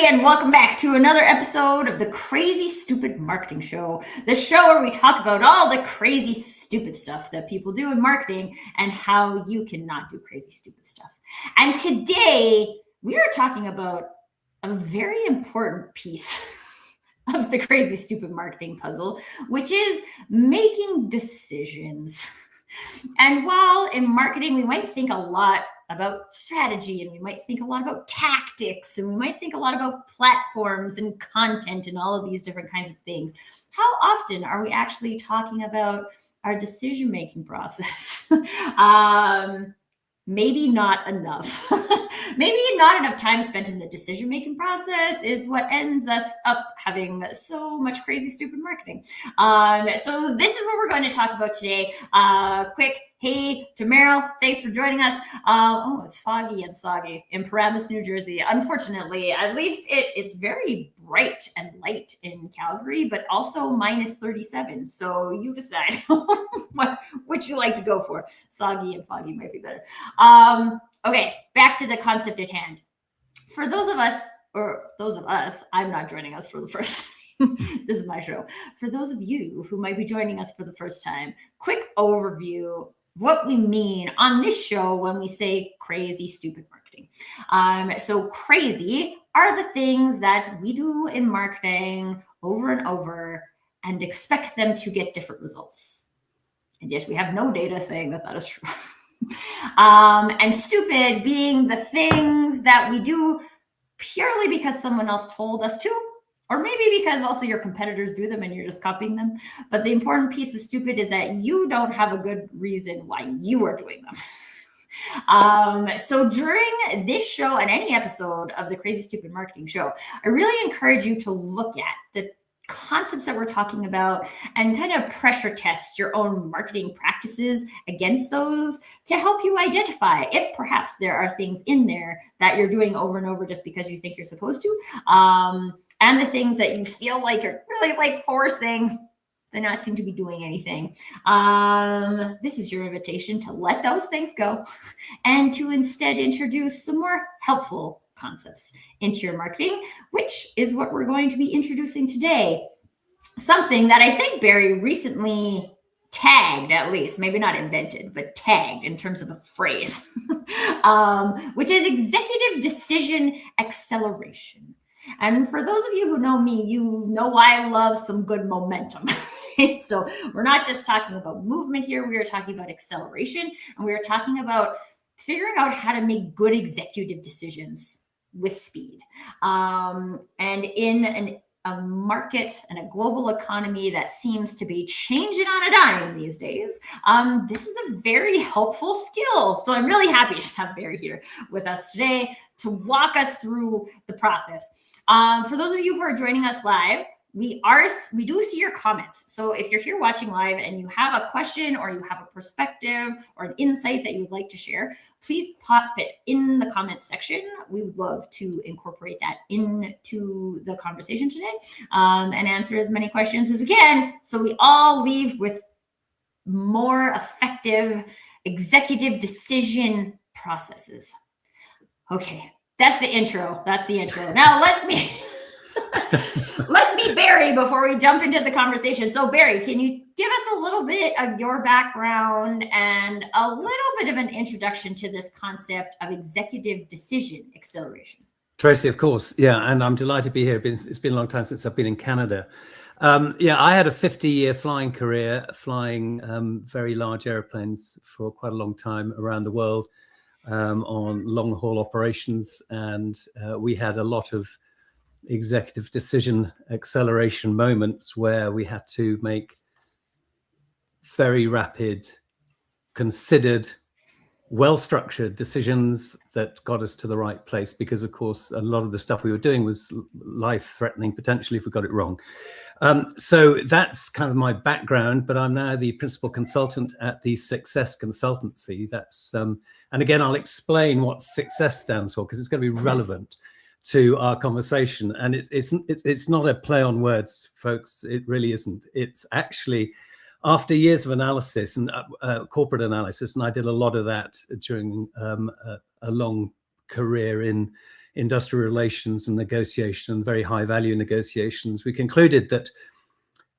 everybody, and welcome back to another episode of the Crazy Stupid Marketing Show, the show where we talk about all the crazy stupid stuff that people do in marketing and how you cannot do crazy stupid stuff. And today we are talking about a very important piece of the crazy stupid marketing puzzle, which is making decisions. And while in marketing we might think a lot about strategy, and we might think a lot about tactics, and we might think a lot about platforms and content and all of these different kinds of things, how often are we actually talking about our decision-making process? Maybe not enough. Maybe not enough time spent in the decision-making process is what ends us up having so much crazy, stupid marketing. So this is what we're going to talk about today. Quick hey to Meryl, thanks for joining us. Oh, it's foggy and soggy in Paramus, New Jersey. Unfortunately, at least it's very bright and light in Calgary, but also minus 37. So you decide what you like to go for. Soggy and foggy might be better. Okay, back to the concept at hand. For those of us, I'm not joining us for the first time. This is my show. For those of you who might be joining us for the first time, quick overview of what we mean on this show when we say crazy, stupid marketing. So crazy are the things that we do in marketing over and over and expect them to get different results. And yet we have no data saying that that is true. And stupid being the things that we do purely because someone else told us to, or maybe because also your competitors do them and you're just copying them. But the important piece of stupid is that you don't have a good reason why you are doing them. So during this show and any episode of the Crazy Stupid Marketing Show, I really encourage you to look at the concepts that we're talking about and kind of pressure test your own marketing practices against those to help you identify if perhaps there are things in there that you're doing over and over just because you think you're supposed to, and the things that you feel like you're really like forcing to not seem to be doing anything. This is your invitation to let those things go and to instead introduce some more helpful concepts into your marketing, which is what we're going to be introducing today. Something that I think Barry recently tagged, at least, maybe not invented, but tagged in terms of a phrase, which is executive decision acceleration. And for those of you who know me, you know I love some good momentum. So we're not just talking about movement here, we are talking about acceleration, and we are talking about figuring out how to make good executive decisions with speed. And in a market and a global economy that seems to be changing on a dime these days, this is a very helpful skill. So I'm really happy to have Barry here with us today to walk us through the process. For those of you who are joining us live, we do see your comments. So if you're here watching live and you have a question or you have a perspective or an insight that you would like to share, please pop it in the comments section. We would love to incorporate that into the conversation today, and answer as many questions as we can so we all leave with more effective executive decision processes. Okay, that's the intro. Now let's meet Barry before we jump into the conversation. So Barry, can you give us a little bit of your background and a little bit of an introduction to this concept of executive decision acceleration? Tracy, of course. Yeah, and I'm delighted to be here. It's been a long time since I've been in Canada. I had a 50-year flying career, flying very large airplanes for quite a long time around the world on long-haul operations. And we had a lot of executive decision acceleration moments where we had to make very rapid, considered, well-structured decisions that got us to the right place, because of course a lot of the stuff we were doing was life-threatening potentially if we got it wrong. So that's kind of my background, but I'm now the principal consultant at the Success Consultancy. That's and again, I'll explain what success stands for because it's going to be relevant to our conversation. And it's not a play on words, folks. It really isn't. It's actually, after years of analysis and corporate analysis, and I did a lot of that during a long career in industrial relations and negotiation, very high value negotiations, we concluded that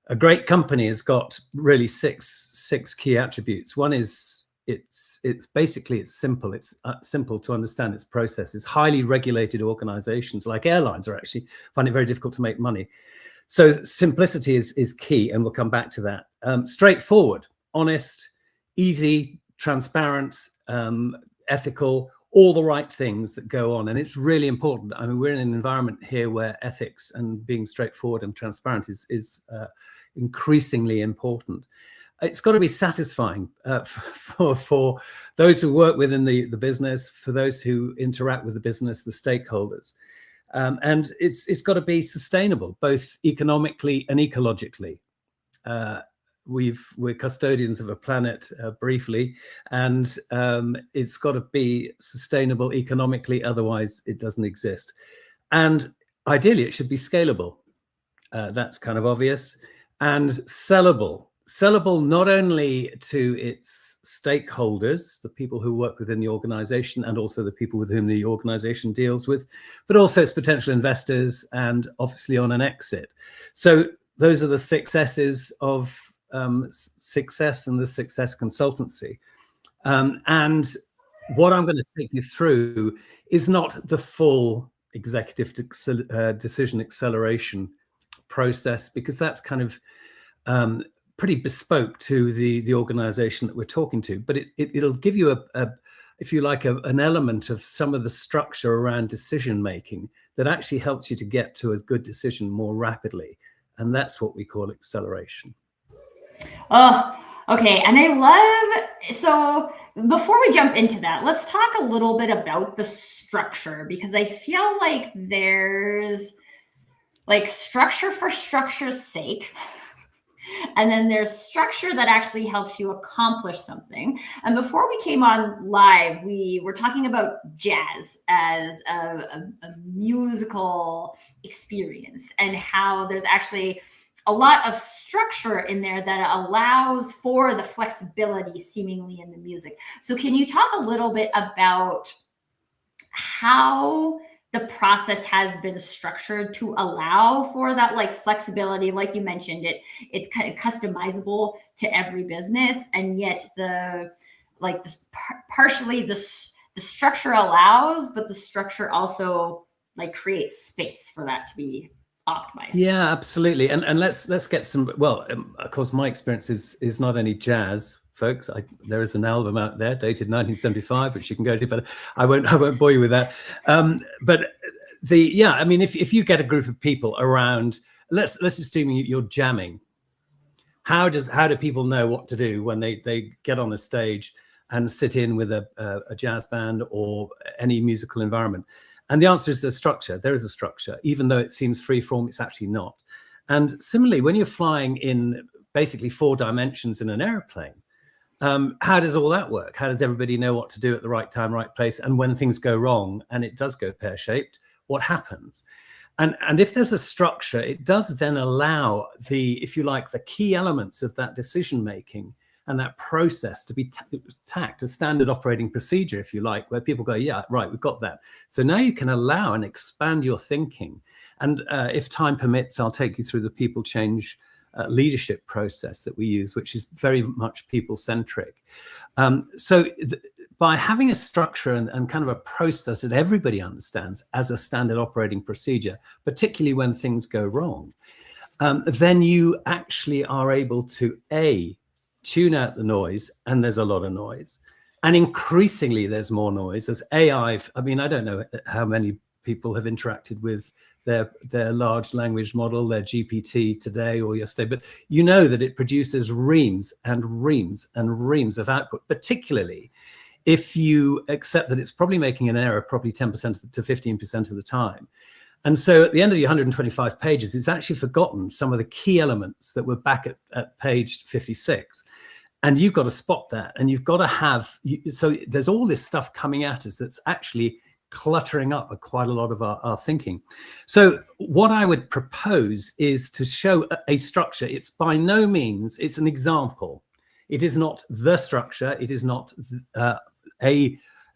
a great company has got really six key attributes. One is it's simple. It's simple to understand its processes. Highly regulated organizations like airlines are actually find it very difficult to make money. So simplicity is key, and we'll come back to that. Straightforward, honest, easy, transparent, ethical, all the right things that go on. And it's really important. I mean, we're in an environment here where ethics and being straightforward and transparent is increasingly important. It's got to be satisfying for those who work within the business, for those who interact with the business, the stakeholders. And it's got to be sustainable, both economically and ecologically. We're custodians of a planet, briefly, and it's got to be sustainable economically, otherwise it doesn't exist. And ideally, it should be scalable. That's kind of obvious. And sellable not only to its stakeholders, the people who work within the organization, and also the people with whom the organization deals with, but also its potential investors, and obviously on an exit. So those are the 6 S's of success and the success consultancy. And what I'm going to take you through is not the full executive decision acceleration process, because that's kind of pretty bespoke to the organization that we're talking to, but it'll give you if you like, an element of some of the structure around decision making that actually helps you to get to a good decision more rapidly. And that's what we call acceleration. Oh, okay. And I love, so before we jump into that, let's talk a little bit about the structure, because I feel like there's like structure for structure's sake. And then there's structure that actually helps you accomplish something. And before we came on live, we were talking about jazz as a musical experience, and how there's actually a lot of structure in there that allows for the flexibility seemingly in the music. So can you talk a little bit about how the process has been structured to allow for that like flexibility? Like you mentioned, it's kind of customizable to every business, and yet partially the structure allows, but the structure also like creates space for that to be optimized. Yeah, absolutely. And let's get some, well, of course, my experience is not only jazz, folks. There is an album out there dated 1975, which you can go to, but I won't bore you with that. But I mean, if you get a group of people around, let's assume you're jamming. How do people know what to do when they get on a stage and sit in with a jazz band or any musical environment? And the answer is there's structure. There is a structure, even though it seems free form, it's actually not. And similarly, when you're flying in basically 4 dimensions in an airplane, how does all that work? How does everybody know what to do at the right time, right place? And when things go wrong, and it does go pear-shaped, what happens? And if there's a structure, it does then allow if you like, the key elements of that decision-making and that process to be tacked as standard operating procedure, if you like, where people go, yeah, right, we've got that. So now you can allow and expand your thinking. And if time permits, I'll take you through the people change leadership process that we use, which is very much people-centric. By having a structure and kind of a process that everybody understands as a standard operating procedure, particularly when things go wrong, then you actually are able to, tune out the noise, and there's a lot of noise. And increasingly, there's more noise. As AI, I mean, I don't know how many people have interacted with their large language model, their GPT today or yesterday, but you know that it produces reams and reams and reams of output, particularly if you accept that it's probably making an error probably 10% to 15% of the time. And so at the end of the 125 pages, it's actually forgotten some of the key elements that were back at page 56. And you've got to spot that. And you've got to have, so there's all this stuff coming at us that's actually cluttering up quite a lot of our thinking. So what I would propose is to show a structure. It's by no means, it's an example. It is not the structure. It is not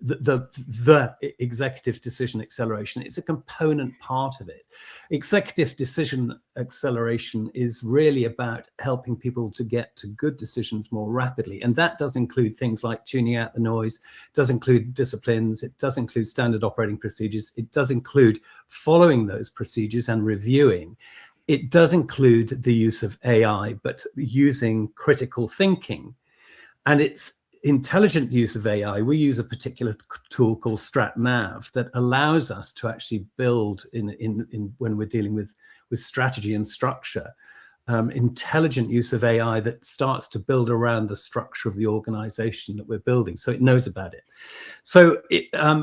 the executive decision acceleration. It's a component part of it. Executive decision acceleration is really about helping people to get to good decisions more rapidly. And that does include things like tuning out the noise, it does include disciplines, it does include standard operating procedures, it does include following those procedures and reviewing. It does include the use of AI, but using critical thinking. And it's intelligent use of AI. We use a particular tool called StratNav that allows us to actually build in when we're dealing with strategy and structure, intelligent use of AI that starts to build around the structure of the organization that we're building, so it knows about it. So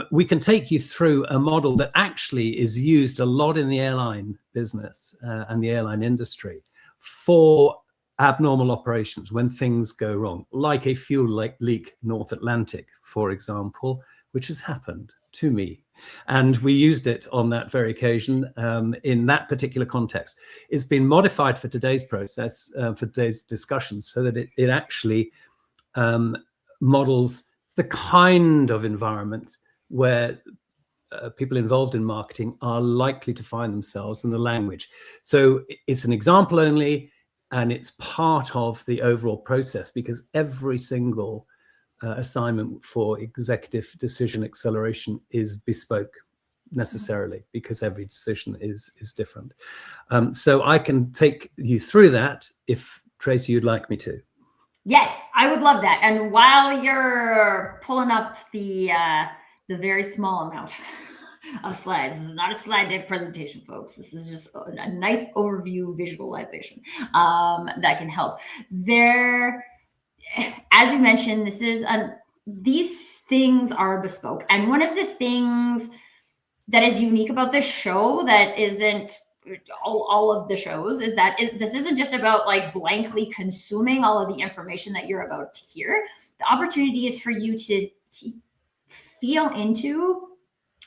we can take you through a model that actually is used a lot in the airline business and the airline industry for abnormal operations when things go wrong, like a fuel leak North Atlantic, for example, which has happened to me. And we used it on that very occasion in that particular context. It's been modified for today's process, for today's discussions, so that it actually models the kind of environment where people involved in marketing are likely to find themselves in the language. So it's an example only, and it's part of the overall process, because every single assignment for executive decision acceleration is bespoke necessarily, because every decision is different. So I can take you through that if, Tracy, you'd like me to. Yes, I would love that. And while you're pulling up the very small amount of slides, this is not a slide deck presentation, folks. This is just a nice overview visualization that can help. There, as you mentioned, these things are bespoke. And one of the things that is unique about this show that isn't all of the shows is that this isn't just about like blankly consuming all of the information that you're about to hear. The opportunity is for you to feel into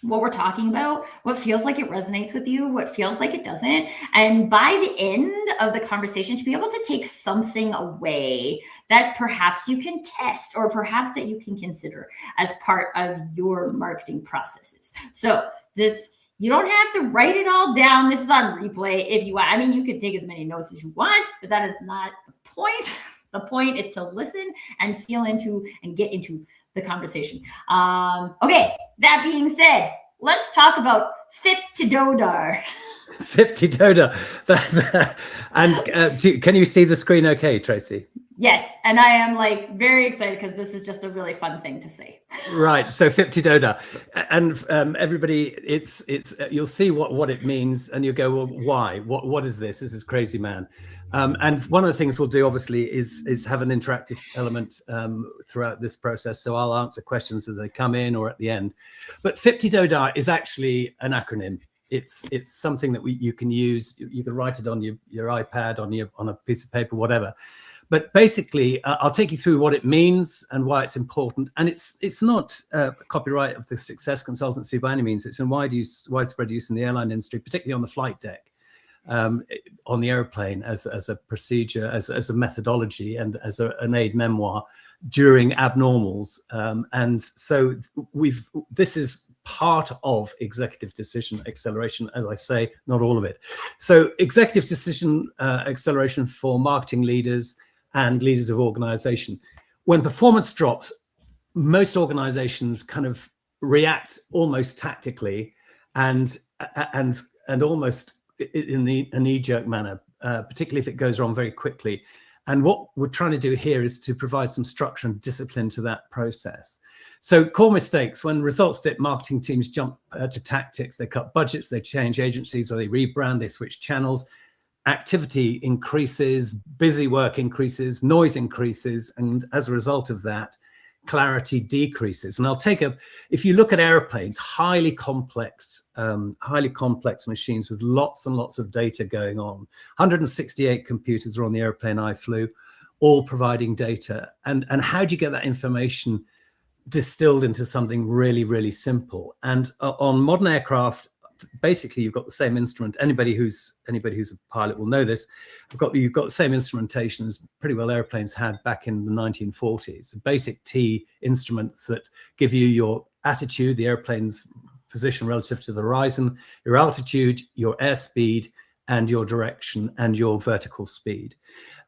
what we're talking about, what feels like it resonates with you, what feels like it doesn't. And by the end of the conversation, to be able to take something away that perhaps you can test, or perhaps that you can consider as part of your marketing processes. So you don't have to write it all down. This is on replay if you want. I mean, you can take as many notes as you want, but that is not the point. The point is to listen and feel into and get into the conversation. Okay, that being said, let's talk about FIP-to-DODAR. FIP-to-DODAR. And can you see the screen okay, Tracy? Yes, and I am like very excited because this is just a really fun thing to say. Right, so FIP-to-DODAR, and everybody, it's you'll see what it means, and you go, well, why? What is this? This is crazy, man. And one of the things we'll do, obviously, is have an interactive element throughout this process. So I'll answer questions as they come in or at the end. But FIP-to-DODAR is actually an acronym. It's something that you can use. You can write it on your iPad, on a piece of paper, whatever. But basically, I'll take you through what it means and why it's important. And it's not copyright of the Success Consultancy by any means. It's in widespread use in the airline industry, particularly on the flight deck, on the airplane, as a procedure, as a methodology, and as an aid memoir during abnormals. And so this is part of executive decision acceleration, as I say, not all of it. So executive decision acceleration for marketing leaders and leaders of organization. When performance drops, most organizations kind of react almost tactically and almost in a knee-jerk manner, particularly if it goes wrong very quickly. And what we're trying to do here is to provide some structure and discipline to that process. So core mistakes: when results dip, marketing teams jump to tactics. They cut budgets, they change agencies, or they rebrand, they switch channels. Activity increases, busy work increases, noise increases, and as a result of that, clarity decreases. And if you look at airplanes, highly complex machines with lots and lots of data going on. 168 computers are on the airplane I flew, all providing data. And how do you get that information distilled into something really, really simple? And on modern aircraft, basically you've got the same instrument. Anybody who's a pilot will know this. You've got the same instrumentation as pretty well airplanes had back in the 1940s. Basic T instruments that give you your attitude, the airplane's position relative to the horizon, your altitude, your airspeed, and your direction and your vertical speed.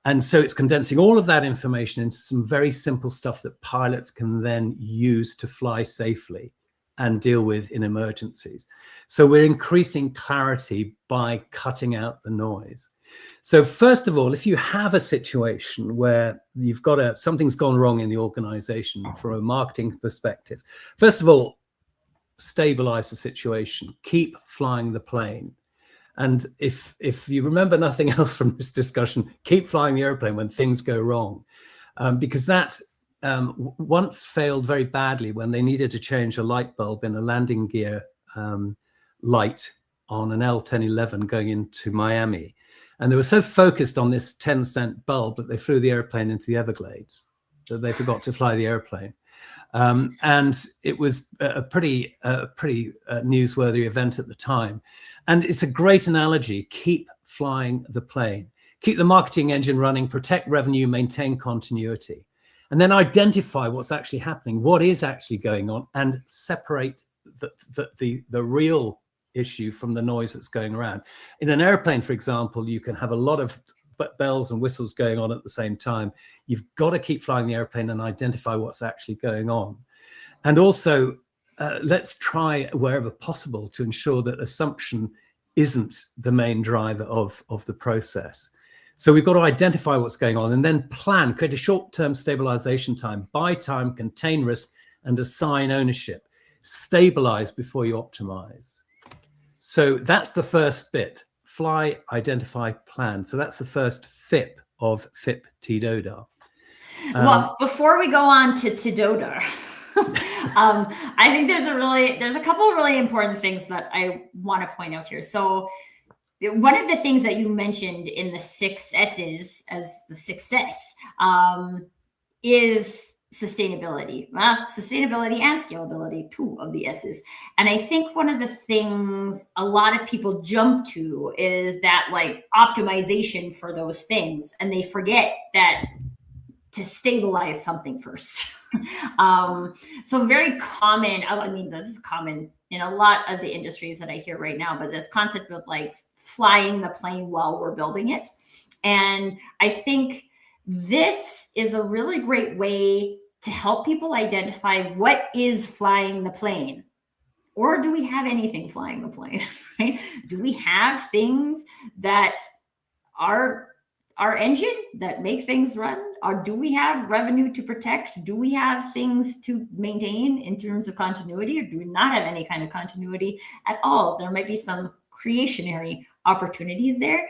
And so it's condensing all of that information into some very simple stuff that pilots can then use to fly safely and deal with in emergencies. So we're increasing clarity by cutting out the noise. So first of all, if you have a situation where you've got something's gone wrong in the organization from a marketing perspective, first of all, stabilize the situation, keep flying the plane. And if you remember nothing else from this discussion, keep flying the airplane when things go wrong, because that once failed very badly when they needed to change a light bulb in a landing gear light on an L-1011 going into Miami. And they were so focused on this 10-cent bulb that they flew the airplane into the Everglades, that they forgot to fly the airplane. And it was a pretty newsworthy event at the time. And it's a great analogy. Keep flying the plane, keep the marketing engine running, protect revenue, maintain continuity, and then identify what's actually happening, what is actually going on, and separate the real issue from the noise that's going around. In an airplane, for example, you can have a lot of bells and whistles going on at the same time. You've got to keep flying the airplane and identify what's actually going on. And also, let's try wherever possible to ensure that assumption isn't the main driver of the process. So we've got to identify what's going on and then plan, create a short-term stabilization time, buy time, contain risk, and assign ownership. Stabilize before you optimize. So that's the first bit. Fly, identify, plan. So that's the first FIP of FIP TDODA. Well, before we go on to TDODA, I think there's a couple of really important things that I want to point out here. So one of the things that you mentioned in the 6 S's as the success is sustainability. Sustainability and scalability, 2 of the S's. And I think one of the things a lot of people jump to is that like optimization for those things, and they forget that to stabilize something first. So very common, I mean, this is common in a lot of the industries that I hear right now, but this concept of like flying the plane while we're building it. And I think this is a really great way to help people identify what is flying the plane. Or do we have anything flying the plane, right? Do we have things that are our engine that make things run? Or do we have revenue to protect? Do we have things to maintain in terms of continuity, or do we not have any kind of continuity at all? There might be some creationary opportunities there.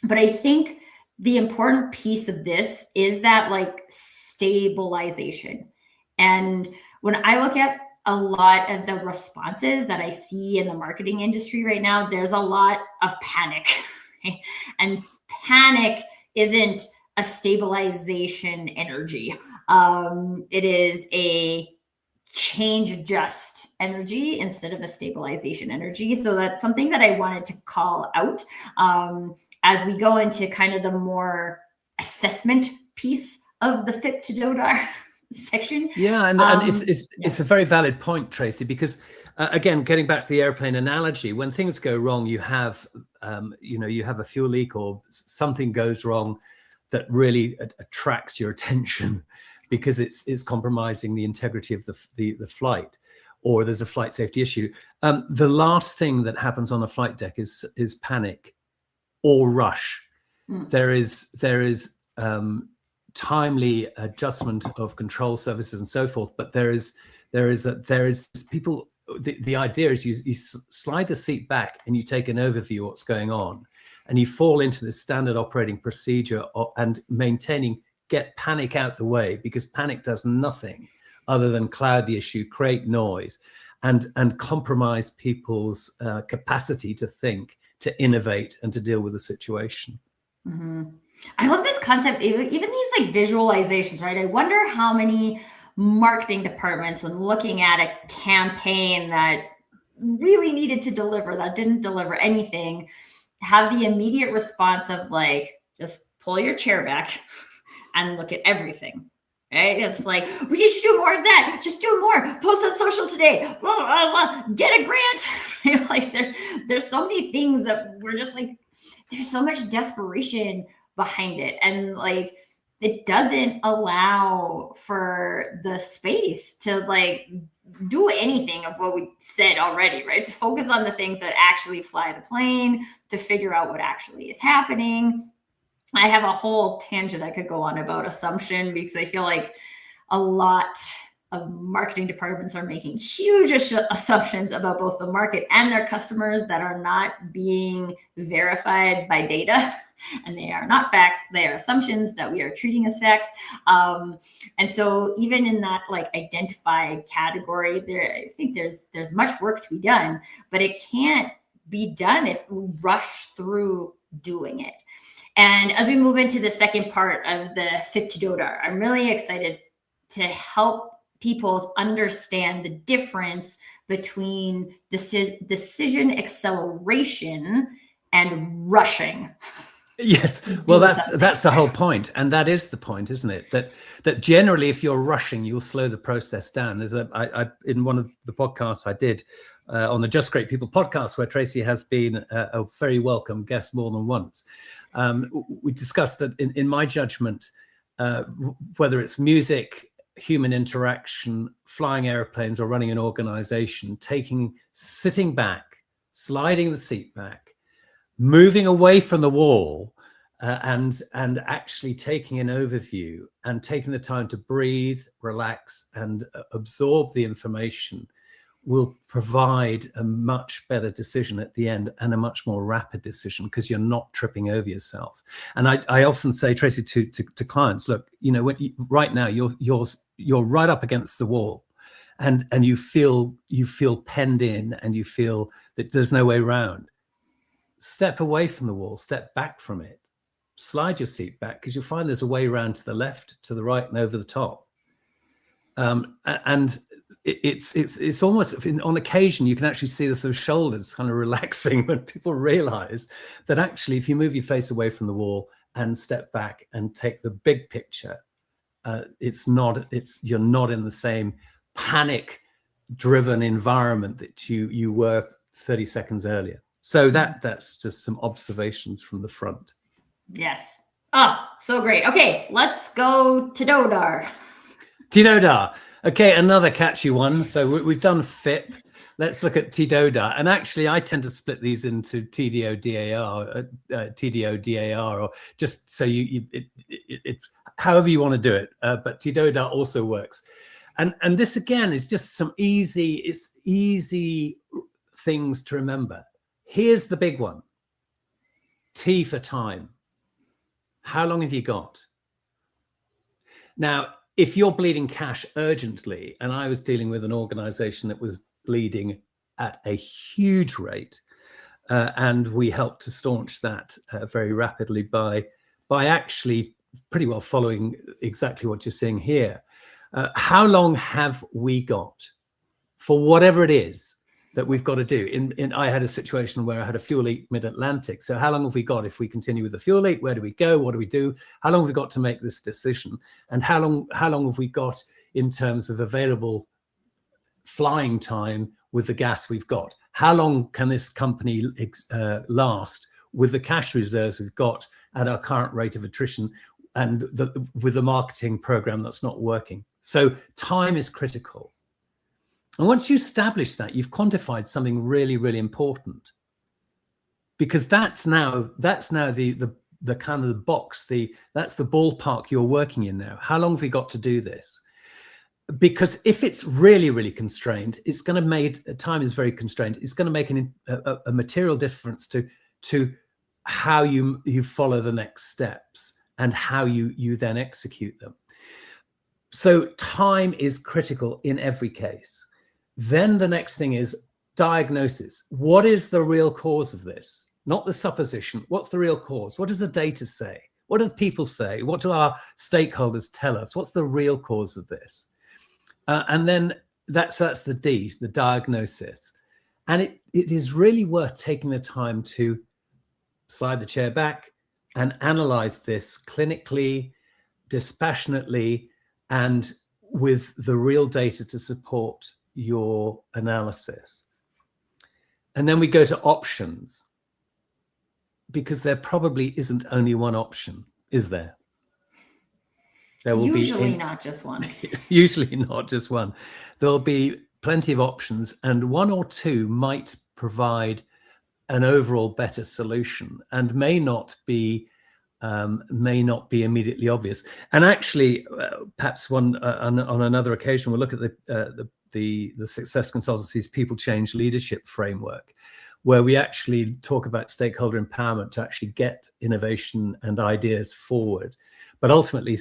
But I think the important piece of this is that like stabilization. And when I look at a lot of the responses that I see in the marketing industry right now, there's a lot of panic, right? And panic isn't a stabilization energy. It is a change adjust energy instead of a stabilization energy. So that's something that I wanted to call out as we go into kind of the more assessment piece of the FIP to DODAR section. Yeah, and it's a very valid point, Tracy, because again, getting back to the airplane analogy, when things go wrong, you have a fuel leak or something goes wrong that really attracts your attention because it's compromising the integrity of the flight, or there's a flight safety issue. The last thing that happens on a flight deck is panic or rush. There is timely adjustment of control services and so forth, but there is people. The idea is you slide the seat back and you take an overview of what's going on, and you fall into the standard operating procedure and get panic out the way, because panic does nothing other than cloud the issue, create noise, and compromise people's capacity to think, to innovate, and to deal with the situation. Mm-hmm. I love this concept, even these like visualizations, right? I wonder how many marketing departments, when looking at a campaign that really needed to deliver, that didn't deliver anything, have the immediate response of like, just pull your chair back and look at everything. right? It's like, we need to do more of that. Just do more. Post on social today. Blah, blah, blah. Get a grant. Like there's so many things that we're just like, there's so much desperation behind it. And like, it doesn't allow for the space to like do anything of what we said already, right? To focus on the things that actually fly the plane, to figure out what actually is happening. I have a whole tangent I could go on about assumption, because I feel like a lot of marketing departments are making huge assumptions about both the market and their customers that are not being verified by data. And they are not facts, they are assumptions that we are treating as facts. And so even in that like identified category, there, I think there's much work to be done, but it can't be done if we rush through doing it. And as we move into the second part of the Fit to Dodar, I'm really excited to help people understand the difference between decision acceleration and rushing. Yes, well, that's the whole point, and that is the point, isn't it? That generally, if you're rushing, you'll slow the process down. There's in one of the podcasts I did on the Just Great People podcast, where Tracy has been a very welcome guest more than once. We discussed that in my judgment, whether it's music, human interaction, flying airplanes, or running an organization, sitting back, sliding the seat back, moving away from the wall, and actually taking an overview and taking the time to breathe, relax, and absorb the information will provide a much better decision at the end, and a much more rapid decision, because you're not tripping over yourself. And I often say, Tracy, to clients, look, right now you're right up against the wall, and you feel penned in, and you feel that there's no way around. Step away from the wall, step back from it, slide your seat back, because you'll find there's a way around to the left, to the right, and over the top. And it's almost, on occasion, you can actually see the sort of shoulders kind of relaxing when people realize that actually, if you move your face away from the wall and step back and take the big picture, you're not in the same panic driven environment that you were 30 seconds earlier. So that's just some observations from the front. Yes. Oh, so great. Okay, let's go to Dodar. T-Dodar. Okay, another catchy one. So we've done FIP. Let's look at T-Dodar. And actually, I tend to split these into TDO, DAR, or just so it however you want to do it. But T-Dodar also works. And this again is just some easy things to remember. Here's the big one. T for time. How long have you got? Now, if you're bleeding cash urgently, and I was dealing with an organization that was bleeding at a huge rate, and we helped to staunch that very rapidly by actually pretty well following exactly what you're seeing here. How long have we got for whatever it is that we've got to do? I had a situation where I had a fuel leak mid-Atlantic. So how long have we got? If we continue with the fuel leak, where do we go? What do we do? How long have we got to make this decision? And how long have we got in terms of available flying time with the gas we've got? How long can this company last with the cash reserves we've got at our current rate of attrition, and with the marketing program that's not working? So time is critical. And once you establish that, you've quantified something really, really important, because that's now the kind of the box, that's the ballpark you're working in now. How long have we got to do this? Because if it's really, really constrained, it's going to make, time is very constrained. It's going to make a material difference to how you follow the next steps and how you then execute them. So time is critical in every case. Then the next thing is diagnosis. What is the real cause of this? Not the supposition. What's the real cause? What does the data say? What do people say? What do our stakeholders tell us? What's the real cause of this? And then that's the D, the diagnosis. And it is really worth taking the time to slide the chair back and analyze this clinically, dispassionately, and with the real data to support your analysis. And then we go to options, because there probably isn't only one option, is there? There will usually not just one. Usually not just one. There'll be plenty of options, and one or two might provide an overall better solution, and may not be immediately obvious. And actually, perhaps on another occasion, we'll look at the Success Consultancy's People Change Leadership Framework, where we actually talk about stakeholder empowerment to actually get innovation and ideas forward. But ultimately,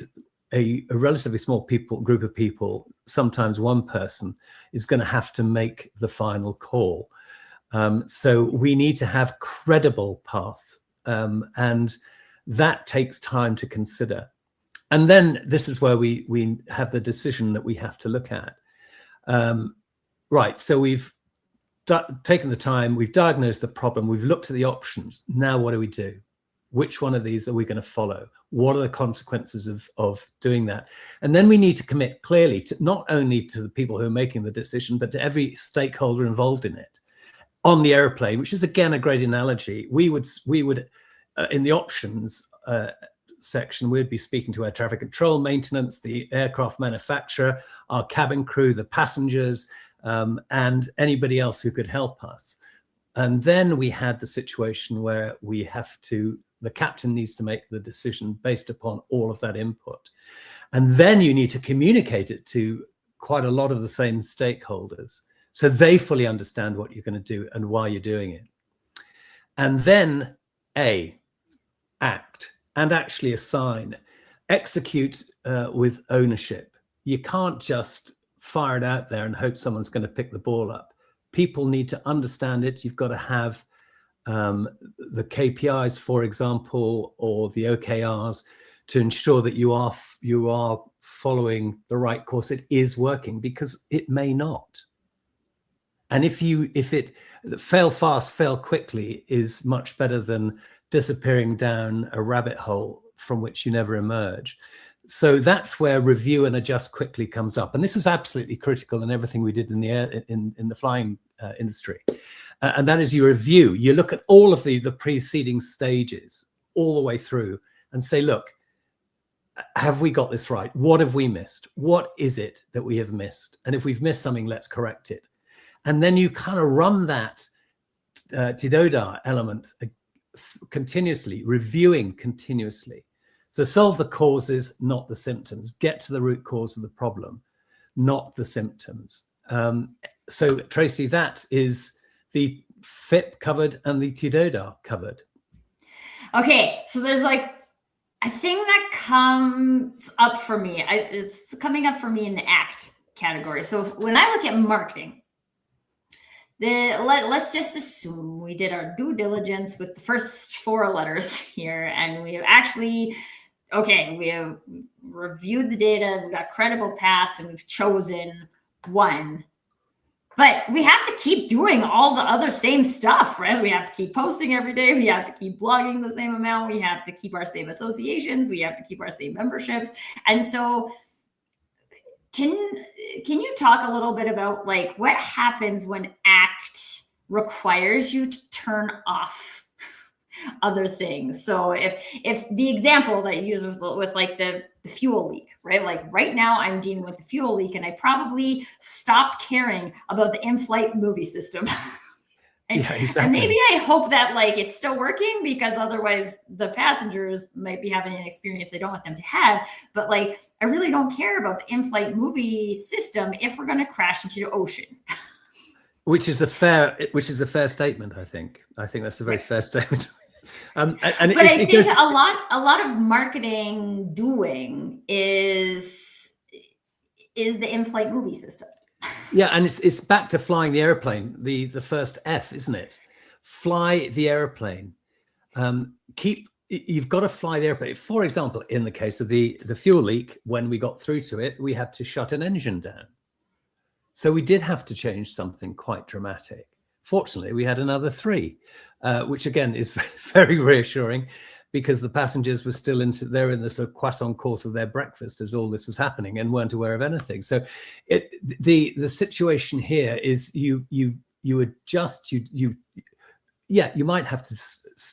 a relatively small group of people, sometimes one person, is going to have to make the final call. So we need to have credible paths, and that takes time to consider. And then this is where we have the decision that we have to look at. Right, so we've taken the time, we've diagnosed the problem, we've looked at the options. Now what do we do? Which one of these are we going to follow? What are the consequences of doing that? And then we need to commit clearly to not only to the people who are making the decision, but to every stakeholder involved in it. On the airplane, which is again a great analogy, we would in the options section, we'd be speaking to air traffic control, maintenance, the aircraft manufacturer, our cabin crew, the passengers, and anybody else who could help us. And then we had the situation where the captain needs to make the decision based upon all of that input. And then you need to communicate it to quite a lot of the same stakeholders, so they fully understand what you're going to do and why you're doing it. And then act, and actually assign, execute with ownership. You can't just fire it out there and hope someone's going to pick the ball up. People need to understand it. You've got to have the KPIs, for example, or the OKRs, to ensure that you are following the right course. It is working, because it may not. And if it fail fast, fail quickly is much better than disappearing down a rabbit hole from which you never emerge. So that's where review and adjust quickly comes up. And this was absolutely critical in everything we did in the flying industry. And that is, you review, you look at all of the preceding stages all the way through and say, look, have we got this right? What have we missed? What is it that we have missed? And if we've missed something, let's correct it. And then you kind of run that TDODA element continuously, reviewing continuously. So solve the causes, not the symptoms. Get to the root cause of the problem, not the symptoms. So Tracy, that is the FIP covered and the TDODA covered. Okay, so there's a thing that comes up for me. It's coming up for me in the ACT category. So when I look at marketing, let's just assume we did our due diligence with the first 4 letters here, and we have actually, we have reviewed the data, we've got credible paths, and we've chosen one. But we have to keep doing all the other same stuff, right? We have to keep posting every day. We have to keep blogging the same amount. We have to keep our same associations. We have to keep our same memberships. And so can you talk a little bit about what happens when ACT requires you to turn off other things? So if the example that you use with the fuel leak, right? Right now I'm dealing with the fuel leak, and I probably stopped caring about the in-flight movie system. Yeah, exactly. And maybe I hope that it's still working, because otherwise the passengers might be having an experience they don't want them to have. But I really don't care about the in-flight movie system if we're going to crash into the ocean. Which is a fair statement. I think that's a very fair statement. But I think a lot of marketing doing is the in-flight movie system. Yeah, and it's back to flying the airplane, the first F, isn't it? Fly the airplane. You've got to fly the airplane. For example, in the case of the fuel leak, when we got through to it, we had to shut an engine down. So we did have to change something quite dramatic. Fortunately, we had another 3, which again is very reassuring. because the passengers were still they're in the sort of croissant course of their breakfast as all this was happening and weren't aware of anything. So the situation here is you adjust, yeah, you might have to,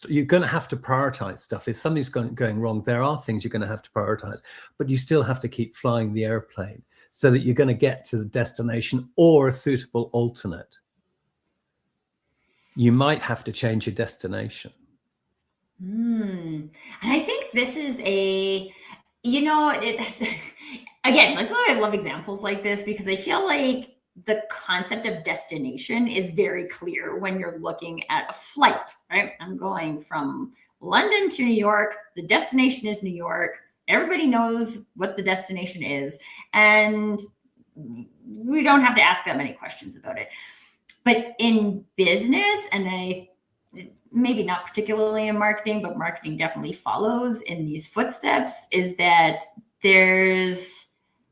you're going to have to prioritize stuff. If something's going wrong, there are things you're going to have to prioritize, but you still have to keep flying the airplane so that you're going to get to the destination or a suitable alternate. You might have to change your destination. And I think this is again, that's why I love examples like this, because I feel like the concept of destination is very clear when you're looking at a flight, right? I'm going from London to New York. The destination is New York. Everybody knows what the destination is, and we don't have to ask that many questions about it. But in business, and maybe not particularly in marketing, but marketing definitely follows in these footsteps, is that there's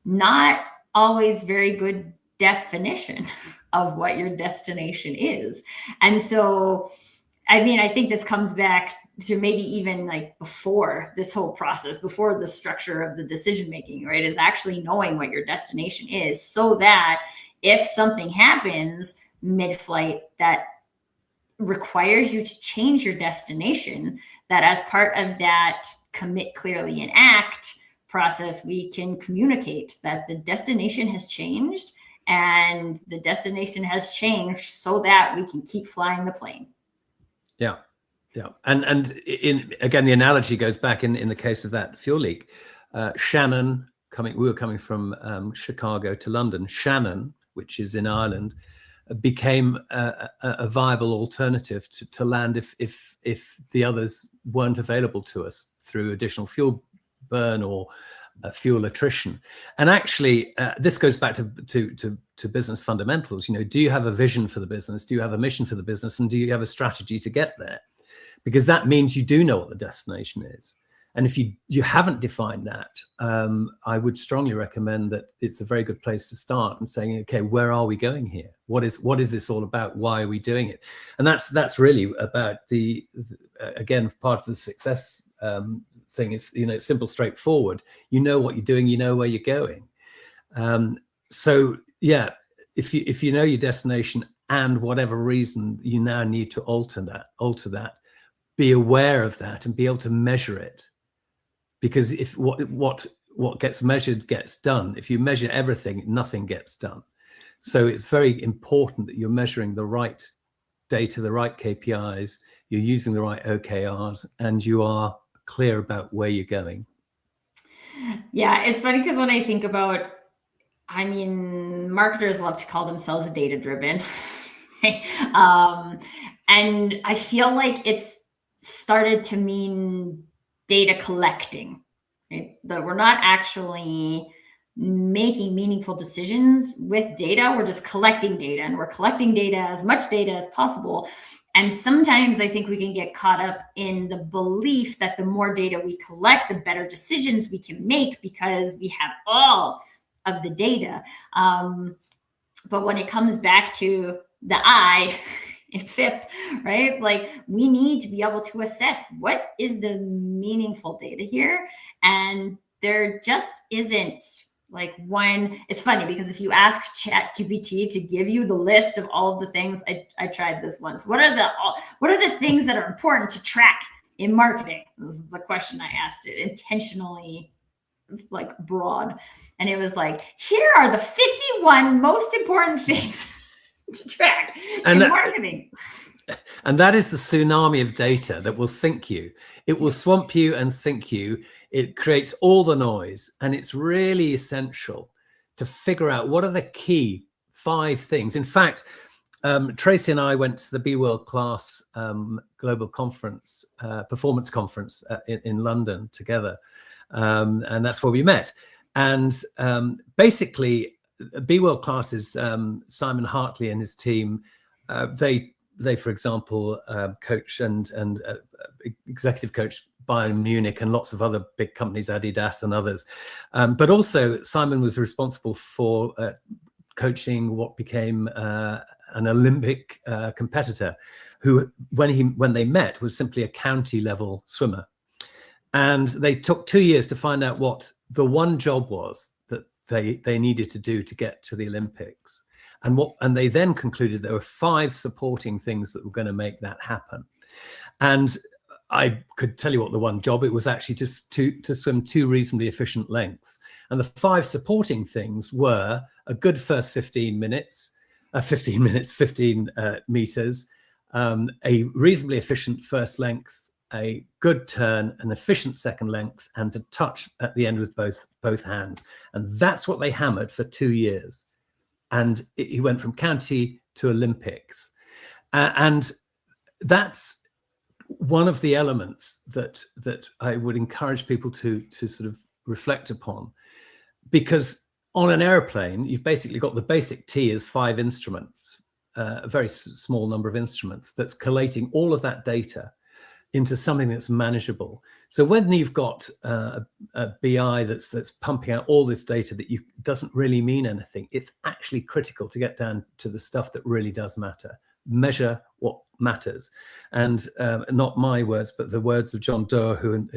not always very good definition of what your destination is. And so, I mean, I think this comes back to maybe even like before this whole process, before the structure of the decision making, right, is actually knowing what your destination is, so that if something happens mid-flight that requires you to change your destination, that as part of that commit clearly and act process, we can communicate that the destination has changed, and the destination has changed so that we can keep flying the plane. Yeah. And again, the analogy goes back in the case of that fuel leak. Shannon, we were coming from Chicago to London. Shannon, which is in Ireland, became a viable alternative to land if the others weren't available to us through additional fuel burn or fuel attrition. And actually, this goes back to business fundamentals. Do you have a vision for the business? Do you have a mission for the business? And do you have a strategy to get there? Because that means you do know what the destination is. And if you haven't defined that, I would strongly recommend that it's a very good place to start and saying, okay, where are we going here? What is this all about? Why are we doing it? And that's really about again, part of the success thing is, it's simple, straightforward. You know what you're doing, you know where you're going. So yeah, if you know your destination and whatever reason you now need to alter that, be aware of that and be able to measure it. Because if what gets measured gets done. If you measure everything, nothing gets done. So it's very important that you're measuring the right data, the right KPIs, you're using the right OKRs, and you are clear about where you're going. Yeah, it's funny because when I think about, marketers love to call themselves data-driven. And I feel like it's started to mean data collecting, right? That we're not actually making meaningful decisions with data. We're just collecting data, and we're collecting data, as much data as possible. And sometimes I think we can get caught up in the belief that the more data we collect, the better decisions we can make because we have all of the data. But when it comes back to the I in FIP, right? Like, we need to be able to assess what is the meaningful data here. And there just isn't like one. It's funny because if you ask ChatGPT to give you the list of all of the things, I tried this once. What are the things that are important to track in marketing? This is the question I asked it, intentionally like broad. And it was like, here are the 51 most important things to track in marketing. And that is the tsunami of data that will sink you. It will swamp you and sink you. It creates all the noise. And it's really essential to figure out what are the key 5 things. In fact, Tracy and I went to the Be World Class Global Conference, Performance Conference in London together. And that's where we met. And basically, Be World Class is Simon Hartley and his team. They, for example, coach and executive coach Bayern Munich and lots of other big companies, Adidas and others. But also Simon was responsible for coaching what became an Olympic competitor who, when they met, was simply a county level swimmer. And they took 2 years to find out what the one job was that they needed to do to get to the Olympics. And they then concluded there were 5 supporting things that were going to make that happen. And I could tell you what the one job, it was actually just to swim 2 reasonably efficient lengths. And the 5 supporting things were a good first 15 meters, a reasonably efficient first length, a good turn, an efficient second length, and to touch at the end with both hands. And that's what they hammered for 2 years. And he went from county to Olympics. And that's one of the elements that I would encourage people to sort of reflect upon, because on an airplane, you've basically got the basic T as 5 instruments, a very small number of instruments that's collating all of that data into something that's manageable. So when you've got a BI that's pumping out all this data that doesn't really mean anything, it's actually critical to get down to the stuff that really does matter. Measure what matters. And not my words, but the words of John Doerr, who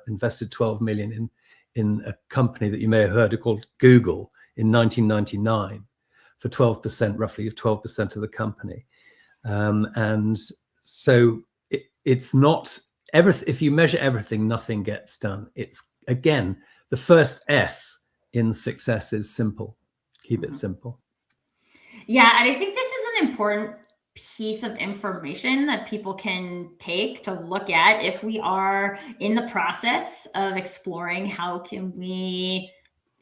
invested 12 million in a company that you may have heard of called Google in 1999 for 12%, roughly 12% of the company. And so it's not everything. If you measure everything, nothing gets done. It's, again, the first S in success is simple. Keep it simple. Yeah, and I think this is an important piece of information that people can take to look at if we are in the process of exploring how can we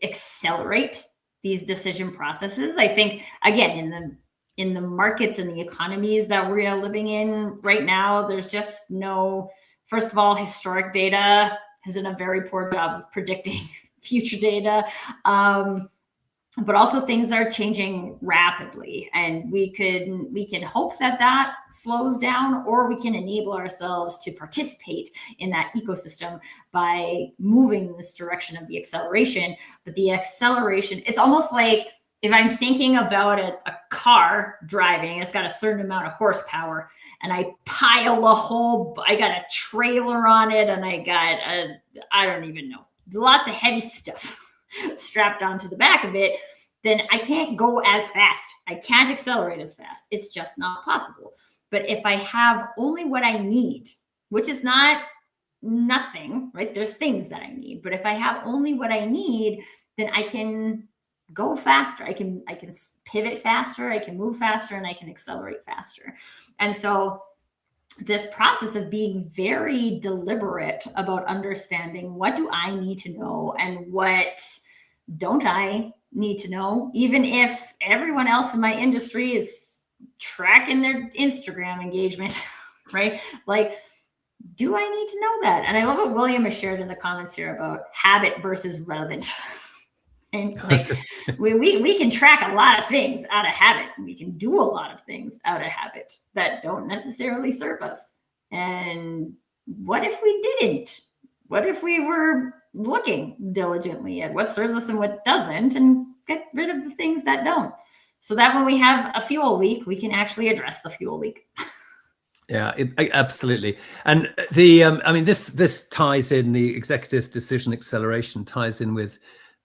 accelerate these decision processes. I think, again, in the markets and the economies that we're living in right now, there's just no, first of all, historic data has done a very poor job of predicting future data. But also things are changing rapidly, and we can hope that slows down, or we can enable ourselves to participate in that ecosystem by moving in this direction of the acceleration. But the acceleration, it's almost like if I'm thinking about a car driving, it's got a certain amount of horsepower, and I pile I got a trailer on it, and I got I don't even know, lots of heavy stuff strapped onto the back of it, then I can't go as fast. I can't accelerate as fast. It's just not possible. But if I have only what I need, which is not nothing, right? There's things that I need. But if I have only what I need, then I can go faster. I can pivot faster. I can move faster, and I can accelerate faster. And so this process of being very deliberate about understanding, what do I need to know and what don't I need to know, even if everyone else in my industry is tracking their Instagram engagement, right? Like, do I need to know that? And I love what William has shared in the comments here about habit versus relevant. And like we can track a lot of things out of habit. We can do a lot of things out of habit that don't necessarily serve us. And what if we didn't? What if we were looking diligently at what serves us and what doesn't, and get rid of the things that don't, so that when we have a fuel leak, we can actually address the fuel leak. Yeah, absolutely. And this ties in, the executive decision acceleration ties in with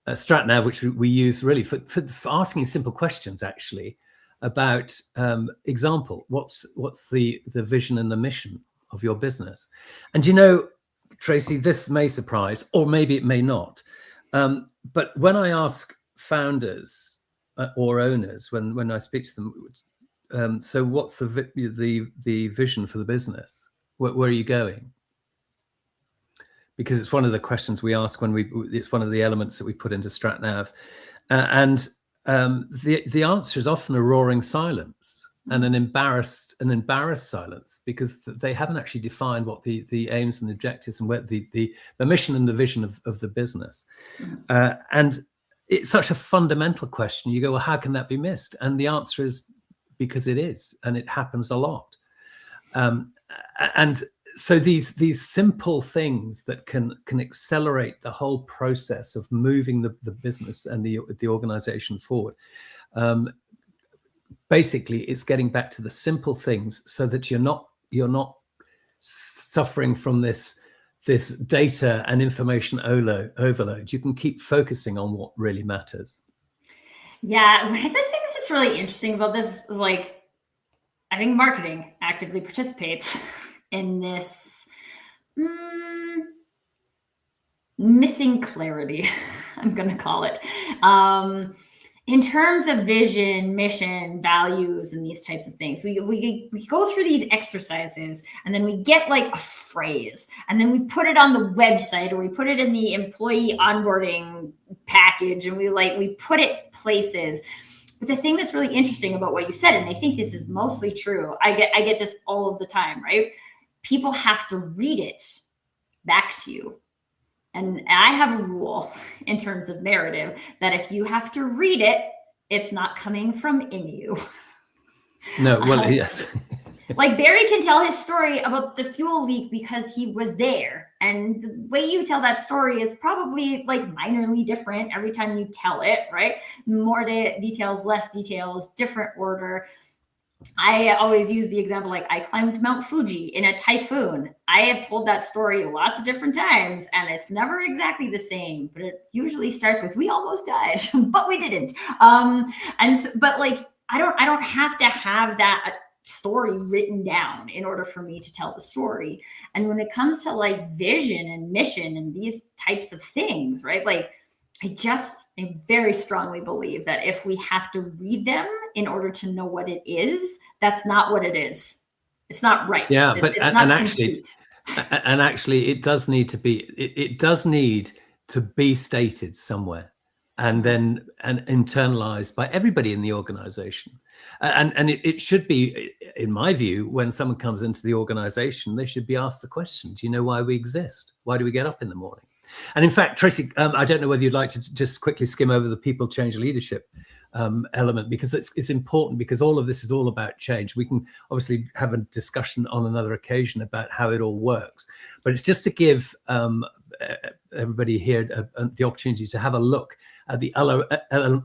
StratNav, which we use really for asking simple questions, actually, about example, what's the vision and the mission of your business? And Tracy, this may surprise, or maybe it may not, but when I ask founders or owners, when I speak to them, so what's the vision for the business? Where are you going? Because it's one of the questions we ask it's one of the elements that we put into StratNav, and the answer is often a roaring silence and an embarrassed silence, because they haven't actually defined what the aims and the objectives and what the mission and the vision of the business. And it's such a fundamental question. You go, well, how can that be missed? And the answer is because it is, and it happens a lot. And so these simple things that can accelerate the whole process of moving the business and the organization forward. Basically, it's getting back to the simple things, so that you're not suffering from this this data and information overload, you can keep focusing on what really matters. Yeah, one of the things that's really interesting about this is like, I think marketing actively participates in this missing clarity, I'm going to call it. In terms of vision, mission, values, and these types of things, we go through these exercises, and then we get like a phrase, and then we put it on the website, or we put it in the employee onboarding package, and we put it places. But the thing that's really interesting about what you said, and I think this is mostly true, I get this all of the time, right? People have to read it back to you. And I have a rule in terms of narrative that if you have to read it, it's not coming from in you. No, well, yes. Like Barry can tell his story about the fuel leak because he was there. And the way you tell that story is probably like minorly different every time you tell it, right? More details, less details, different order. I always use the example, like I climbed Mount Fuji in a typhoon. I have told that story lots of different times, and it's never exactly the same, but it usually starts with, we almost died, but we didn't. But like, I don't have to have that story written down in order for me to tell the story. And when it comes to like vision and mission and these types of things, right? Like I very strongly believe that if we have to read them in order to know what it is, that's not what it is. It's not right. Yeah, but it's actually, it does need to be. It does need to be stated somewhere, and then internalized by everybody in the organization. And it should be, in my view, when someone comes into the organization, they should be asked the question: do you know why we exist? Why do we get up in the morning? And in fact, Tracy, I don't know whether you'd like to just quickly skim over the people change leadership element, because it's important, because all of this is all about change. We can obviously have a discussion on another occasion about how it all works, but it's just to give everybody here the opportunity to have a look at the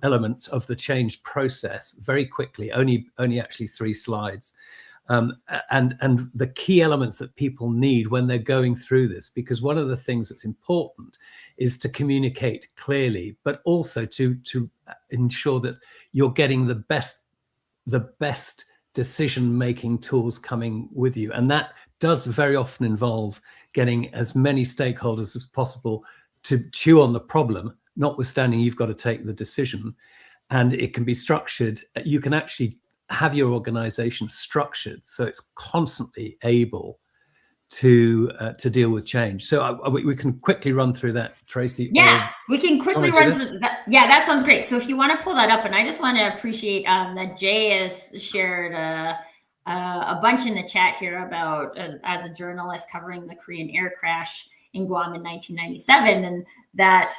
elements of the change process very quickly, only actually 3 slides. And the key elements that people need when they're going through this, because one of the things that's important is to communicate clearly, but also to ensure that you're getting the best decision-making tools coming with you. And that does very often involve getting as many stakeholders as possible to chew on the problem, notwithstanding you've got to take the decision. And it can be structured. You can actually have your organization structured so it's constantly able to deal with change. So we can quickly run through that, Tracy. Yeah, we can quickly run through that. Yeah, that sounds great. So if you want to pull that up, and I just want to appreciate that Jay has shared a bunch in the chat here about as a journalist covering the Korean air crash in Guam in 1997, and that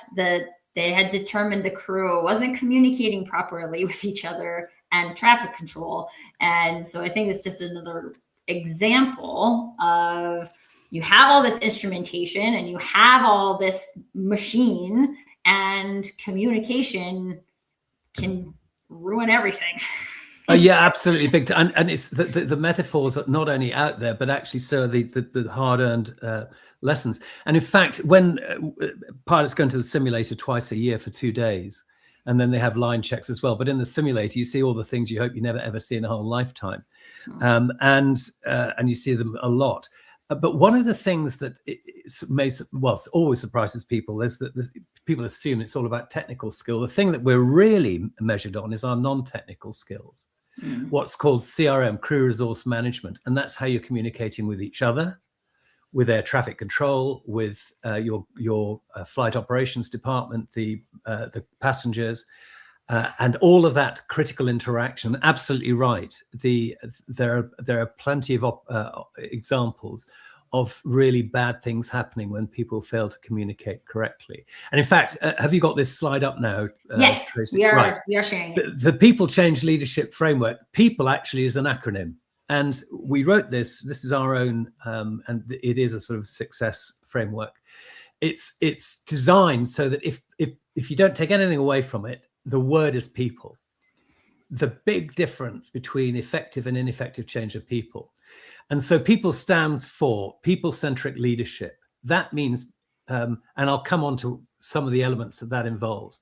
they had determined the crew wasn't communicating properly with each other and traffic control. And so I think it's just another example of, you have all this instrumentation and you have all this machine, and communication can ruin everything. Yeah, absolutely, big time. And it's the metaphors are not only out there, but actually so are the hard-earned lessons. And in fact, when pilots go into the simulator twice a year for 2 days, and then they have line checks as well. But in the simulator, you see all the things you hope you never ever see in a whole lifetime, and you see them a lot. But one of the things that always surprises people is that people assume it's all about technical skill. The thing that we're really measured on is our non-technical skills, what's called CRM, crew resource management, and that's how you're communicating with each other, with air traffic control, with your flight operations department, the passengers, and all of that critical interaction. Absolutely right. There are plenty of examples of really bad things happening when people fail to communicate correctly. And in fact, have you got this slide up now? Yes, Tracy? we are. Right. We are sharing it. The People Change Leadership Framework. People actually is an acronym. And we wrote this is our own, and it is a sort of success framework. It's designed so that if you don't take anything away from it, the word is people. The big difference between effective and ineffective change are people. And so people stands for people-centric leadership. that means, and I'll come on to some of the elements that involves.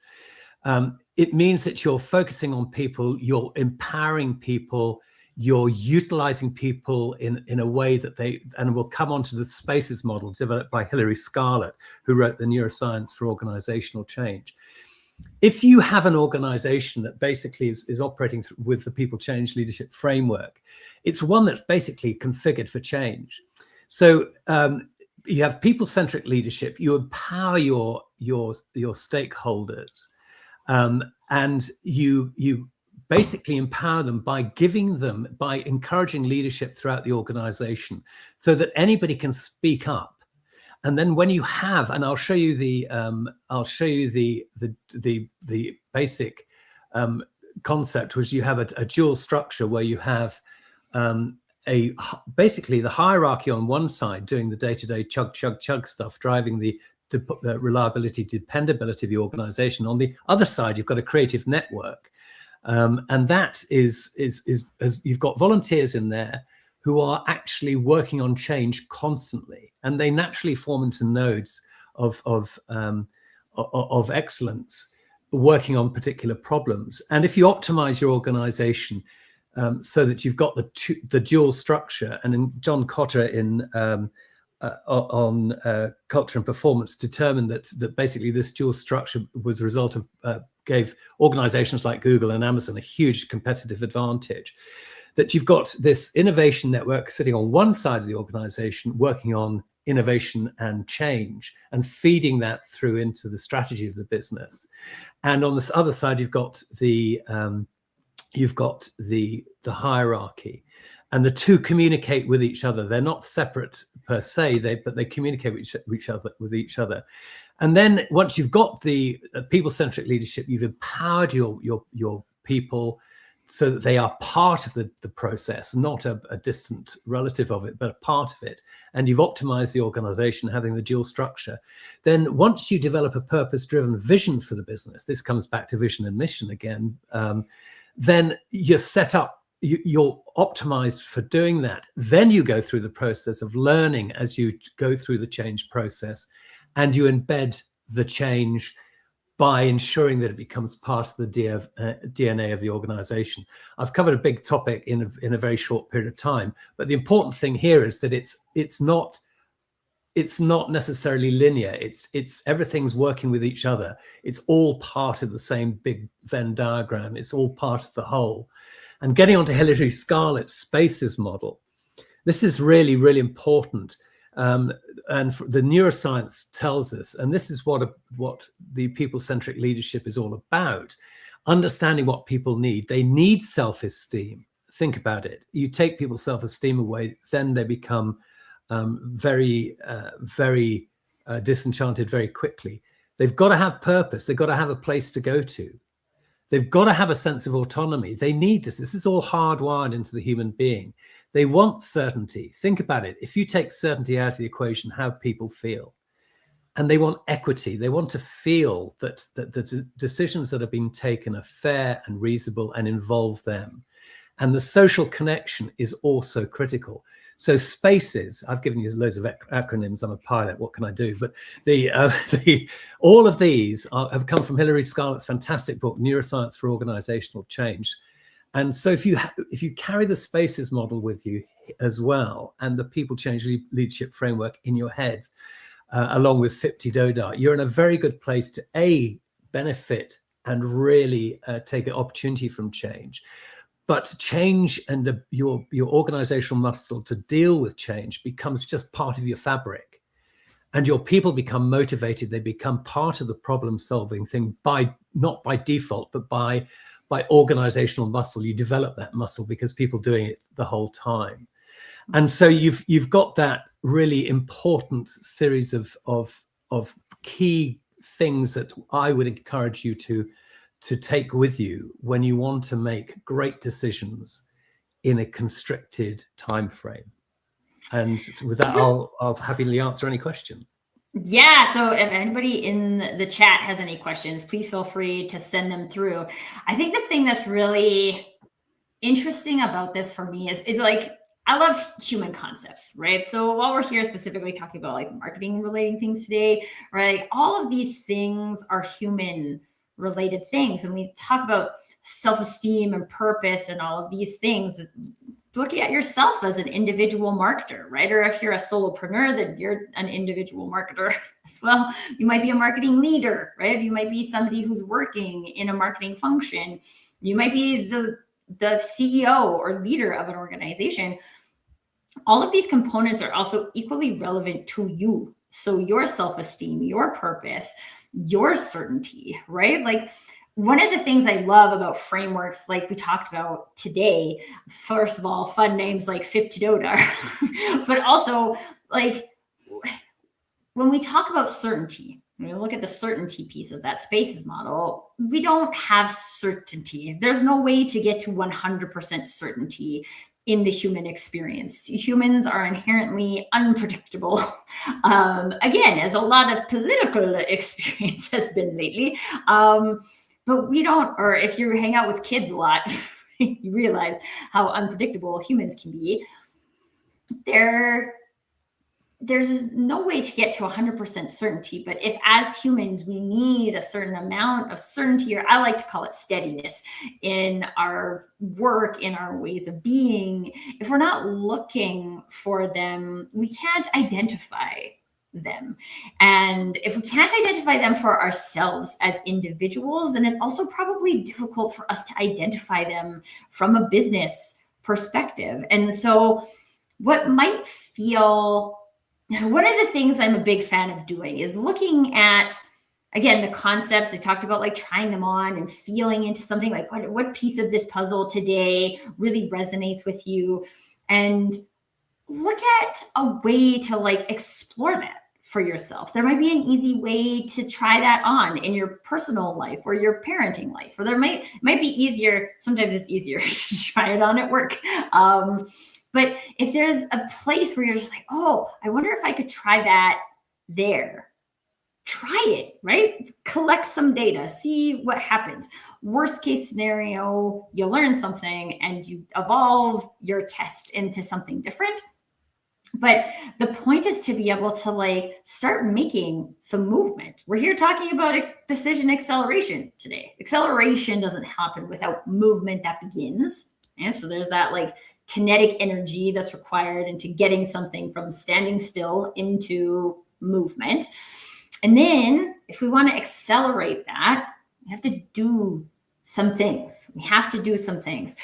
It means that you're focusing on people, you're empowering people, you're utilizing people in a way that and we'll come on to the spaces model developed by Hilary Scarlett, who wrote the Neuroscience for Organizational Change. If you have an organization that basically is operating with the People Change Leadership Framework, it's one that's basically configured for change. So you have people-centric leadership, you empower your stakeholders, and you basically empower them by encouraging leadership throughout the organization so that anybody can speak up. And then when you have, and I'll show you the basic concept, which you have a dual structure where you have basically the hierarchy on one side doing the day-to-day chug stuff, driving the reliability, dependability of the organization. On the other side, you've got a creative network, and that is you've got volunteers in there who are actually working on change constantly, and they naturally form into nodes of excellence, working on particular problems. And if you optimize your organization so that you've got the dual structure, and in John Cotter on culture and performance determined that basically this dual structure was a result of gave organizations like Google and Amazon a huge competitive advantage. That you've got this innovation network sitting on one side of the organization working on innovation and change and feeding that through into the strategy of the business. And on this other side, you've got the hierarchy, and the two communicate with each other. They're not separate per se, but they communicate with each other. And then once you've got the people-centric leadership, you've empowered your people so that they are part of the process, not a distant relative of it, but a part of it. And you've optimized the organization, having the dual structure. Then once you develop a purpose-driven vision for the business, this comes back to vision and mission again, then you're set up, you're optimized for doing that. Then you go through the process of learning as you go through the change process, and you embed the change by ensuring that it becomes part of the DNA of the organization. I've covered a big topic in a very short period of time, but the important thing here is that it's not necessarily linear. It's everything's working with each other. It's all part of the same big Venn diagram. It's all part of the whole. And getting onto Hilary Scarlett's spaces model, this is really, really important. And the neuroscience tells us, and this is what the people-centric leadership is all about, understanding what people need. They need self-esteem. Think about it. You take people's self-esteem away, then they become very disenchanted very quickly. They've got to have purpose. They've got to have a place to go to. They've got to have a sense of autonomy. They need this. This is all hardwired into the human being. They want certainty. Think about it. If you take certainty out of the equation, how people feel. And they want equity. They want to feel that the decisions that have been taken are fair and reasonable and involve them. And the social connection is also critical. So spaces, I've given you loads of acronyms. I'm a pilot. What can I do? But all of these have come from Hilary Scarlett's fantastic book, Neuroscience for Organizational Change. And so if you carry the spaces model with you as well, and the People Change Leadership Framework in your head, along with FIPTI DODA, you're in a very good place to benefit and really take an opportunity from change. But change and your organizational muscle to deal with change becomes just part of your fabric. And your people become motivated. They become part of the problem-solving thing not by default, but by organizational muscle. You develop that muscle because people doing it the whole time. And so you've got that really important series of key things that I would encourage you to take with you when you want to make great decisions in a constricted time frame. And with that, I'll happily answer any questions. Yeah, so if anybody in the chat has any questions, please feel free to send them through. I think the thing that's really interesting about this for me is like, I love human concepts, right? So while we're here specifically talking about like marketing relating things today, right? All of these things are human related things. And we talk about self-esteem and purpose and all of these things. Looking at yourself as an individual marketer, right? Or if you're a solopreneur, then you're an individual marketer as well. You might be a marketing leader, right? You might be somebody who's working in a marketing function. You might be the CEO or leader of an organization. All of these components are also equally relevant to you. So your self-esteem, your purpose, your certainty, right? Like one of the things I love about frameworks like we talked about today, first of all, fun names like Fit to Dodar, but also like when we talk about certainty, when we look at the certainty piece of that spaces model, we don't have certainty. There's no way to get to 100% certainty in the human experience. Humans are inherently unpredictable. Again, as a lot of political experience has been lately. But we don't, or if you hang out with kids a lot, you realize how unpredictable humans can be. There's no way to get to 100% certainty, but if as humans we need a certain amount of certainty, or I like to call it steadiness in our work, in our ways of being, if we're not looking for them, we can't identify them. And if we can't identify them for ourselves as individuals, then it's also probably difficult for us to identify them from a business perspective. And so what might feel, one of the things I'm a big fan of doing is looking at, again, the concepts I talked about, like trying them on and feeling into something like what piece of this puzzle today really resonates with you, and look at a way to like explore that for yourself. There might be an easy way to try that on in your personal life or your parenting life, or there might be easier. Sometimes it's easier to try it on at work. But if there's a place where you're just like, oh, I wonder if I could try that there, try it, right? Collect some data, see what happens. Worst case scenario, you learn something and you evolve your test into something different. But the point is to be able to like start making some movement. We're here talking about decision acceleration today. Acceleration doesn't happen without movement that begins. And so there's that like kinetic energy that's required into getting something from standing still into movement. And then if we want to accelerate that, we have to do some things. We have to do some things.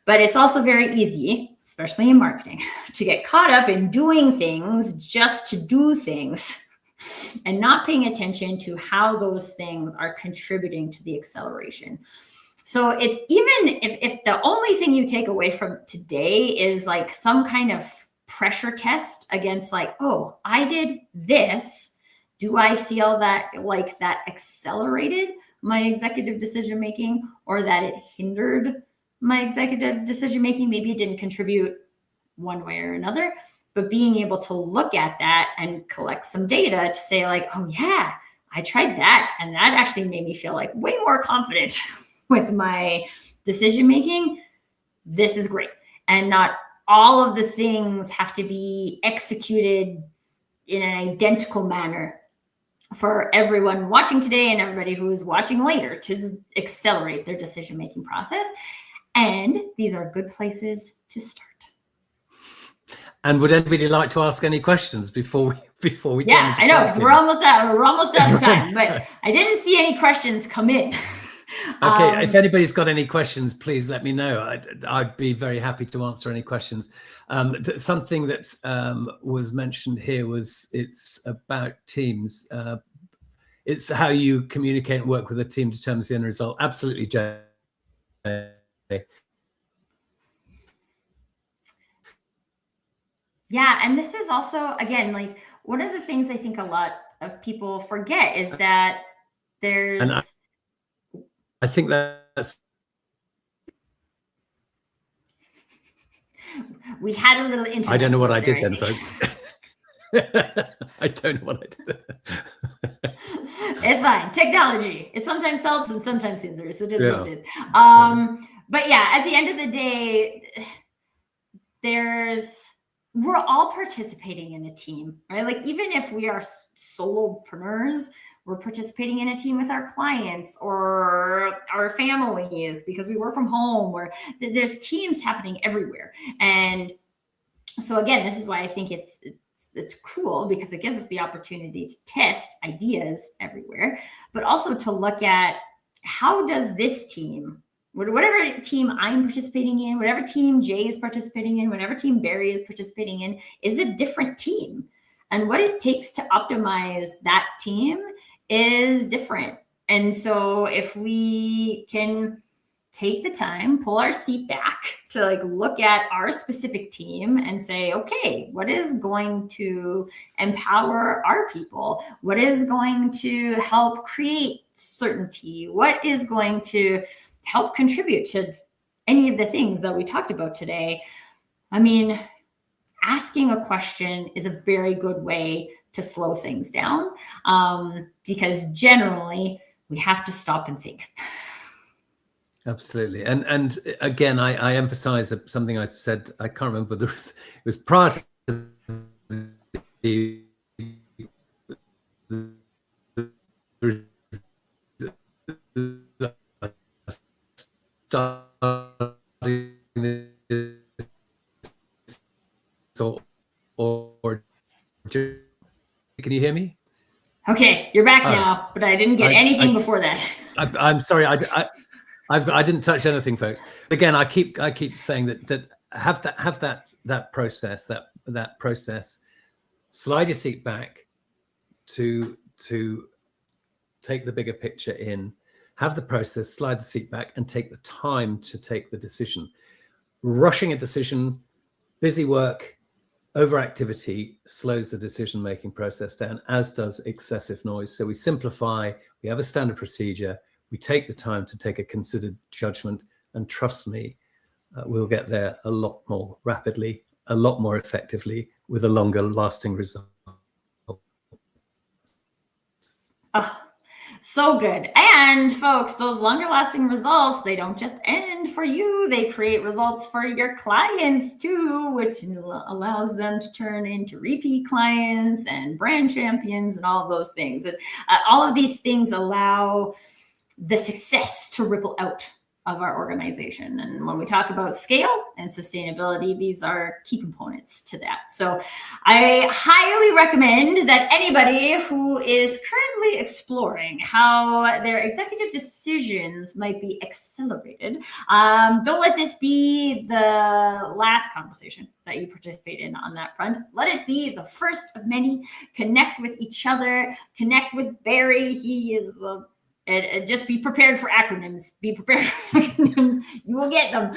But it's also very easy, especially in marketing, to get caught up in doing things just to do things and not paying attention to how those things are contributing to the acceleration. So it's even if the only thing you take away from today is like some kind of pressure test against like, oh, I did this. Do I feel that like that accelerated my executive decision making, or that it hindered my executive decision making? Maybe it didn't contribute one way or another, but being able to look at that and collect some data to say like, oh yeah, I tried that, and that actually made me feel like way more confident with my decision making. This is great. And not all of the things have to be executed in an identical manner for everyone watching today and everybody who's watching later to accelerate their decision making process. And these are good places to start. And would anybody like to ask any questions before we? Yeah, I know, because we're almost out of time, but I didn't see any questions come in. Okay, if anybody's got any questions, please let me know. I'd be very happy to answer any questions. Something that was mentioned here was it's about teams. It's how you communicate and work with a team determines the end result. Absolutely, Jay. Yeah, and this is also, again, like one of the things I think a lot of people forget is that there's... And I think that's... We had a little internet. I don't know what I did then, folks. I don't know what I did. It's fine. Technology. It sometimes helps and sometimes hinders. It is what it is. But yeah, at the end of the day, we're all participating in a team, right? Like even if we are solopreneurs, we're participating in a team with our clients or our families because we work from home, or there's teams happening everywhere. And so again, this is why I think it's cool, because it gives us the opportunity to test ideas everywhere, but also to look at how does this team, whatever team I'm participating in, whatever team Jay is participating in, whatever team Barry is participating in, is a different team. And what it takes to optimize that team is different. And so if we can take the time, pull our seat back to like look at our specific team and say, okay, what is going to empower our people? What is going to help create certainty? What is going to help contribute to any of the things that we talked about today? I mean, asking a question is a very good way to slow things down, because generally we have to stop and think. Absolutely. And again, I emphasize something I said, I can't remember whether it was prior to the starting this, or can you hear me? Okay, you're back now, but I didn't get anything before that. I'm sorry, I didn't touch anything, folks. Again, I keep saying that have that process, slide your seat back to take the bigger picture in, have the process, slide the seat back, and take the time to take the decision. Rushing a decision, busy work, overactivity slows the decision-making process down, as does excessive noise. So we simplify, we have a standard procedure, we take the time to take a considered judgment, and trust me, we'll get there a lot more rapidly, a lot more effectively, with a longer lasting result. Oh, so good. And folks, those longer lasting results, they don't just end for you. They create results for your clients too, which allows them to turn into repeat clients and brand champions and all of those things. And all of these things allow the success to ripple out of our organization. And when we talk about scale and sustainability, these are key components to that. So I highly recommend that anybody who is currently exploring how their executive decisions might be accelerated, don't let this be the last conversation that you participate in on that front. Let it be the first of many. Connect with each other, connect with Barry. He is just be prepared for acronyms. Be prepared for acronyms. You will get them.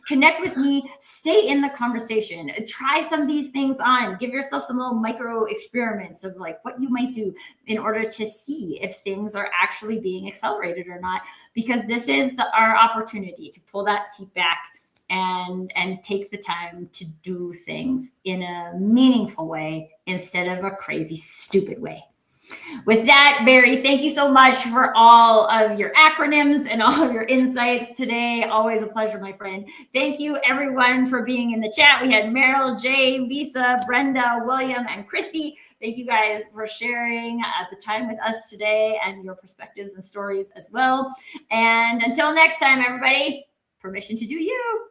Connect with me. Stay in the conversation. Try some of these things on. Give yourself some little micro experiments of like what you might do in order to see if things are actually being accelerated or not. Because this is our opportunity to pull that seat back and take the time to do things in a meaningful way instead of a crazy, stupid way. With that, Barry, thank you so much for all of your acronyms and all of your insights today. Always a pleasure, my friend. Thank you, everyone, for being in the chat. We had Meryl, Jay, Lisa, Brenda, William, and Christy. Thank you guys for sharing the time with us today and your perspectives and stories as well. And until next time, everybody, permission to do you.